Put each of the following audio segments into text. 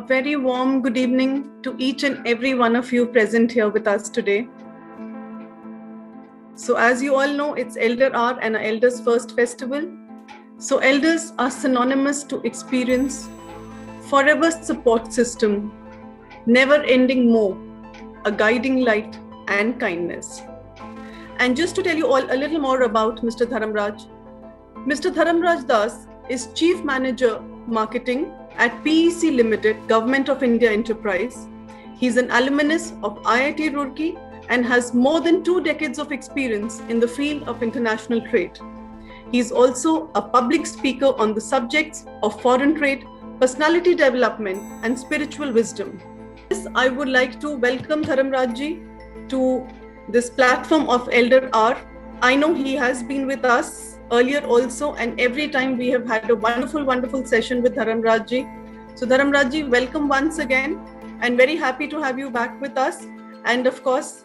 very warm good evening to each and every one of you present here with us today. So as you all know, it's Elder Hour and our Elders First Festival. So elders are synonymous to experience, forever support system, never ending more, a guiding light and kindness. And just to tell you all a little more about Mr. Dharamraj. Mr. Dharamraj Das is Chief Manager Marketing at PEC Limited, Government of India Enterprise. He's an alumnus of IIT Roorkee and has more than 2 decades of experience in the field of international trade. He's also a public speaker on the subjects of foreign trade, personality development, and spiritual wisdom. I would like to welcome Dharamraj to this platform of Elder Hour. I know he has been with us earlier also, and every time we have had a wonderful session with Dharamraj ji. So Dharamraj ji, welcome once again, and very happy to have you back with us. And of course,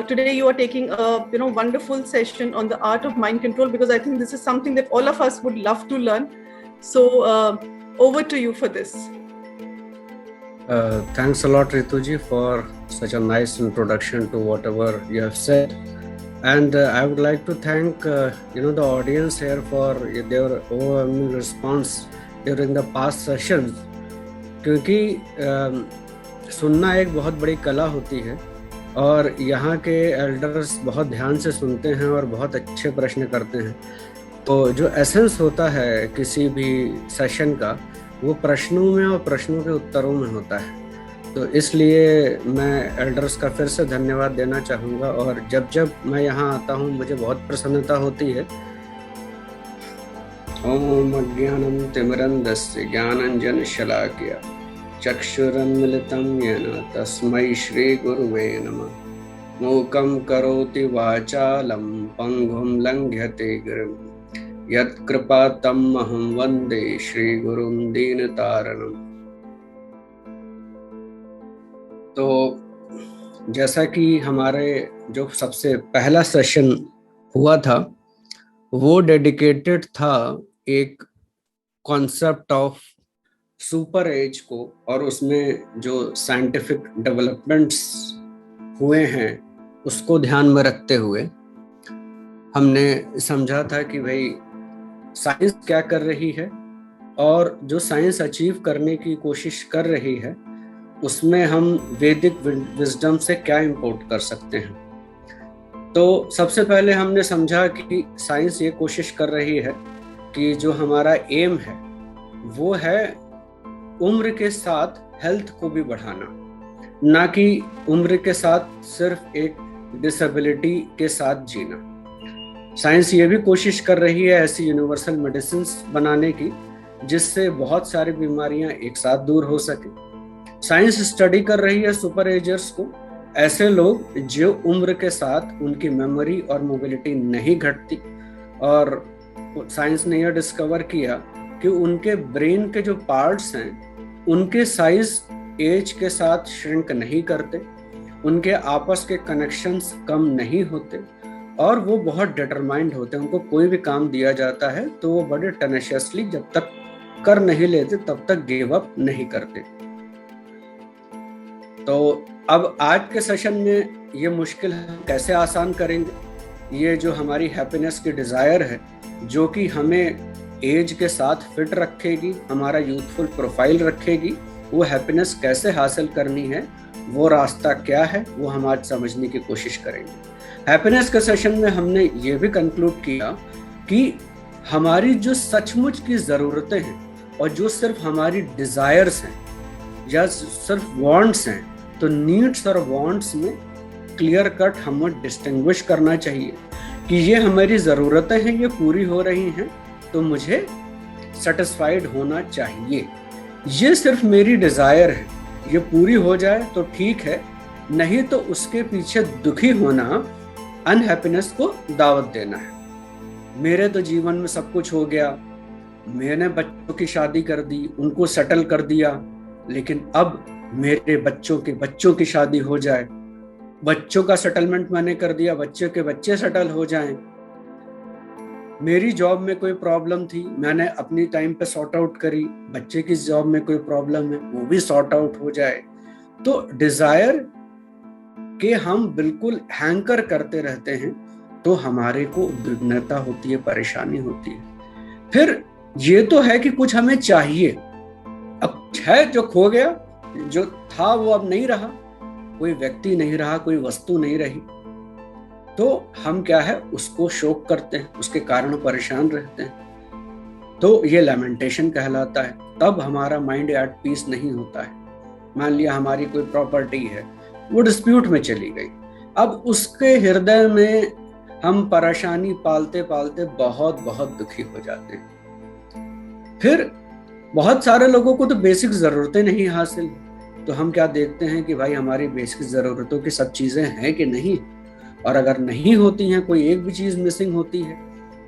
today you are taking a wonderful session on the art of mind control, because I think this is something that all of us would love to learn. So over to you for this. Thanks a lot, Ritu ji, for such a nice introduction to whatever you have said. And I would like to thank the audience here for their overwhelming response during the past sessions, क्योंकि सुनना एक बहुत बड़ी कला होती है और यहाँ के एल्डर्स बहुत ध्यान से सुनते हैं और बहुत अच्छे प्रश्न करते हैं। तो जो एसेंस होता है किसी भी सेशन का, वो प्रश्नों में और प्रश्नों के उत्तरों में होता है। तो इसलिए मैं एल्डर्स का फिर से धन्यवाद देना चाहूँगा, और जब जब मैं यहाँ आता हूँ मुझे बहुत प्रसन्नता होती है। ओम अज्ञानं तिमिरन्धस्य ज्ञानाञ्जन शलाकया चक्षुरुन्मिलितं येन तस्मै श्री गुरुवे नमः। मूकं करोति वाचालं पंगुं लंघयते गिरिं यत्कृपातमहं वन्दे श्रीगुरुं दीनतारिणम्। तो जैसा कि हमारे जो सबसे पहला सेशन हुआ था वो डेडिकेटेड था एक कॉन्सेप्ट ऑफ सुपर एज को, और उसमें जो साइंटिफिक डेवलपमेंट्स हुए हैं उसको ध्यान में रखते हुए हमने समझा था कि भाई साइंस क्या कर रही है और जो साइंस अचीव करने की कोशिश कर रही है उसमें हम वैदिक विजडम से क्या इंपोर्ट कर सकते हैं। तो सबसे पहले हमने समझा कि साइंस ये कोशिश कर रही है कि जो हमारा एम है वो है उम्र के साथ हेल्थ को भी बढ़ाना, ना कि उम्र के साथ सिर्फ एक डिसेबिलिटी के साथ जीना। साइंस ये भी कोशिश कर रही है ऐसी यूनिवर्सल मेडिसिन बनाने की जिससे बहुत सारी बीमारियां एक साथ दूर हो सके। साइंस स्टडी कर रही है सुपर एजर्स को, ऐसे लोग जो उम्र के साथ उनकी मेमोरी और मोबिलिटी नहीं घटती, और साइंस ने यह डिस्कवर किया कि उनके ब्रेन के जो पार्ट्स हैं उनके साइज एज के साथ श्रिंक नहीं करते, उनके आपस के कनेक्शंस कम नहीं होते, और वो बहुत डिटरमाइंड होते हैं। उनको कोई भी काम दिया जाता है तो वो बड़े टेनेशियसली जब तक कर नहीं लेते तब तक गिव अप नहीं करते। तो अब आज के सेशन में ये मुश्किल कैसे आसान करेंगे, ये जो हमारी हैप्पीनेस की डिज़ायर है जो कि हमें एज के साथ फिट रखेगी, हमारा यूथफुल प्रोफाइल रखेगी, वो हैप्पीनेस कैसे हासिल करनी है, वो रास्ता क्या है, वो हम आज समझने की कोशिश करेंगे। हैप्पीनेस के सेशन में हमने ये भी कंक्लूड किया कि हमारी जो सचमुच की ज़रूरतें हैं और जो सिर्फ हमारी डिज़ायर्स हैं या सिर्फ वांट्स हैं, तो नीड्स और वांट्स में क्लियर कट हमें डिस्टिंग्विश करना चाहिए कि ये हमारी ज़रूरतें हैं, ये पूरी हो रही हैं तो मुझे सेटिस्फाइड होना चाहिए। ये सिर्फ मेरी डिज़ायर है, ये पूरी हो जाए तो ठीक है, नहीं तो उसके पीछे दुखी होना अनहैप्पीनेस को दावत देना है। मेरे तो जीवन में सब कुछ हो गया, मैंने बच्चों की शादी कर दी, उनको सेटल कर दिया, लेकिन अब मेरे बच्चों की शादी हो जाए, बच्चों का सेटलमेंट मैंने कर दिया, बच्चों के बच्चे सेटल हो जाएं, मेरी जॉब में कोई प्रॉब्लम थी, मैंने अपनी टाइम पे सॉर्ट आउट करी, बच्चे की जॉब में कोई प्रॉब्लम है वो भी सॉर्ट आउट हो जाए। तो डिजायर के हम बिल्कुल हैंकर करते रहते हैं तो हमारे को उद्विग्नता होती है, परेशानी होती है। फिर ये तो है कि कुछ हमें चाहिए, अब कुछ है जो खो गया, जो था वो अब नहीं रहा, कोई व्यक्ति नहीं रहा, कोई वस्तु नहीं रही, तो हम क्या है उसको शोक करते हैं, उसके कारण परेशान रहते हैं। तो ये लैमेंटेशन कहलाता है। तब हमारा माइंड एट पीस नहीं होता है। मान लिया हमारी कोई प्रॉपर्टी है, वो डिस्प्यूट में चली गई, अब उसके हृदय में हम परेशानी पालते पालते बहुत बहुत दुखी हो जाते हैं। फिर बहुत सारे लोगों को तो बेसिक जरूरतें नहीं हासिल, तो हम क्या देखते हैं कि भाई हमारी बेसिक जरूरतों की सब चीजें हैं कि नहीं, और अगर नहीं होती हैं, कोई एक भी चीज मिसिंग होती है,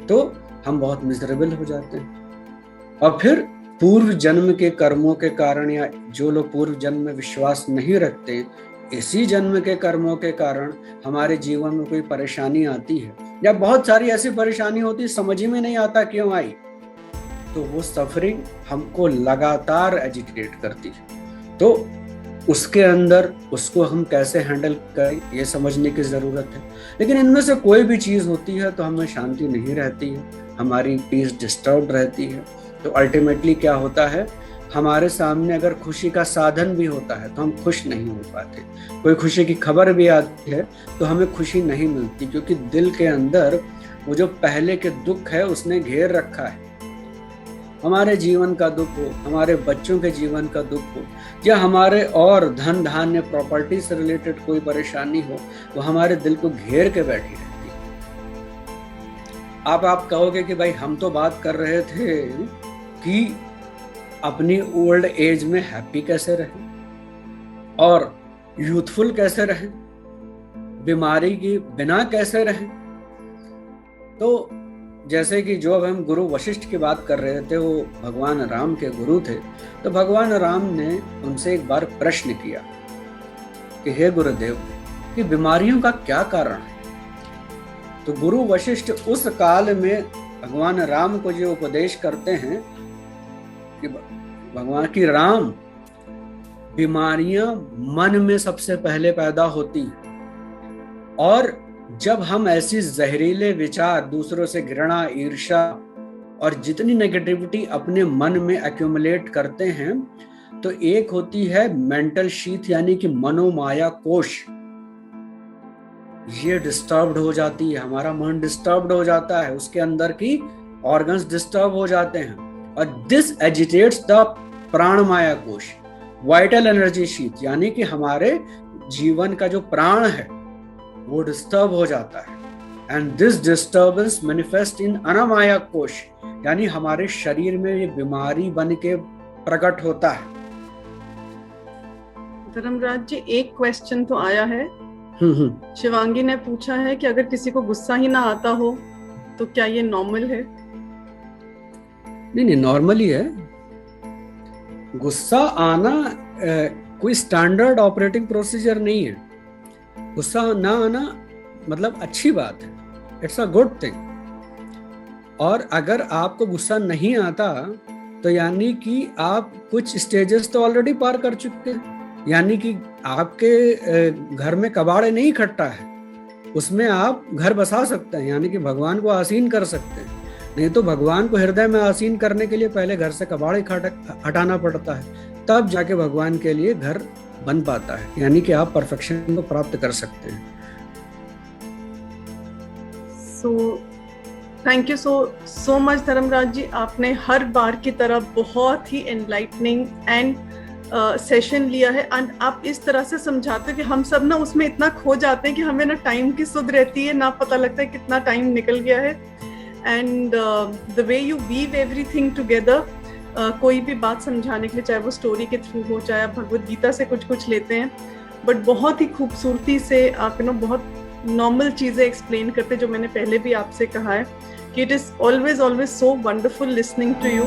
तो हम बहुत मिजरेबल हो जाते हैं। और फिर पूर्व जन्म के कर्मों के कारण, या जो लोग पूर्व जन्म में विश्वास नहीं रखते, इसी जन्म के कर्मों के कारण हमारे जीवन में कोई परेशानी आती है, या बहुत सारी ऐसी परेशानी होती है समझ ही में नहीं आता क्यों आई, तो वो सफरिंग हमको लगातार एजिटेट करती है। तो उसके अंदर उसको हम कैसे हैंडल करें ये समझने की जरूरत है। लेकिन इनमें से कोई भी चीज होती है तो हमें शांति नहीं रहती है, हमारी पीस डिस्टर्ब रहती है। तो अल्टीमेटली क्या होता है, हमारे सामने अगर खुशी का साधन भी होता है तो हम खुश नहीं हो पाते, कोई खुशी की खबर भी आती है तो हमें खुशी नहीं मिलती, क्योंकि दिल के अंदर वो जो पहले के दुख है उसने घेर रखा है। हमारे जीवन का दुख हो, हमारे बच्चों के जीवन का दुख हो, या हमारे और धन धान्य प्रॉपर्टी से रिलेटेड कोई परेशानी हो, वो हमारे दिल को घेर के बैठी रहती है। आप कहोगे कि भाई हम तो बात कर रहे थे कि अपनी ओल्ड एज में हैप्पी कैसे रहें और यूथफुल कैसे रहें, बीमारी की बिना कैसे रहें। तो जैसे कि जो अब हम गुरु वशिष्ठ की बात कर रहे थे, वो भगवान राम के गुरु थे, तो भगवान राम ने उनसे एक बार प्रश्न किया कि हे गुरुदेव, कि बीमारियों का क्या कारण है। तो गुरु वशिष्ठ उस काल में भगवान राम को जो उपदेश करते हैं कि भगवान की राम, बीमारियां मन में सबसे पहले पैदा होती हैं, और जब हम ऐसी जहरीले विचार, दूसरों से घृणा, ईर्ष्या और जितनी नेगेटिविटी अपने मन में एक्यूमुलेट करते हैं, तो एक होती है मेंटल शीथ यानी कि मनोमाया कोश, ये डिस्टर्ब्ड हो जाती है, हमारा मन डिस्टर्ब्ड हो जाता है, उसके अंदर की ऑर्गन्स डिस्टर्ब हो जाते हैं, और दिस एजिटेट्स द प्राणमाया कोश, वाइटल एनर्जी शीथ, यानी कि हमारे जीवन का जो प्राण है वो डिस्टर्ब हो जाता है। And this disturbance manifest in अनामाया कोश, यानी हमारे शरीर में ये बीमारी बन के प्रकट होता है। धर्मराज जी, एक क्वेश्चन तो आया है। शिवांगी ने पूछा है कि अगर किसी को गुस्सा ही ना आता हो तो क्या ये नॉर्मल है? नहीं, नॉर्मल ही है। गुस्सा आना कोई स्टैंडर्ड ऑपरेटिंग प्रोसीजर नहीं है। गुस्सा ना आना मतलब अच्छी बात है, इट्स अ गुड थिंग। और अगर आपको गुस्सा नहीं आता तो यानी कि आप कुछ स्टेजेस तो ऑलरेडी पार कर चुके हैं, यानी कि आपके घर में कबाड़े नहीं इकट्ठा है, उसमें आप घर बसा सकते हैं, यानी कि भगवान को आसीन कर सकते हैं। नहीं तो भगवान को हृदय में आसीन करने के लिए पहले घर से कबाड़े हटाना पड़ता है, तब जाके भगवान के लिए घर बन पाता है, यानी कि आप परफेक्शन को प्राप्त कर सकते हैं। Thank you so much Dharmraj ji, आपने हर बार की तरह बहुत ही एनलाइटनिंग एंड सेशन लिया है, एंड आप इस तरह से समझाते हैं कि हम सब ना उसमें इतना खो जाते हैं कि हमें ना टाइम की सुध रहती है, ना पता लगता है कितना टाइम निकल गया है। And the way you weave everything together, कोई भी बात समझाने के लिए, चाहे वो स्टोरी के थ्रू हो, चाहे आप भगवद गीता से कुछ लेते हैं, बट बहुत ही खूबसूरती से आप बहुत नॉर्मल चीज़ें एक्सप्लेन करते, जो मैंने पहले भी आपसे कहा है कि it is always so wonderful listening to you.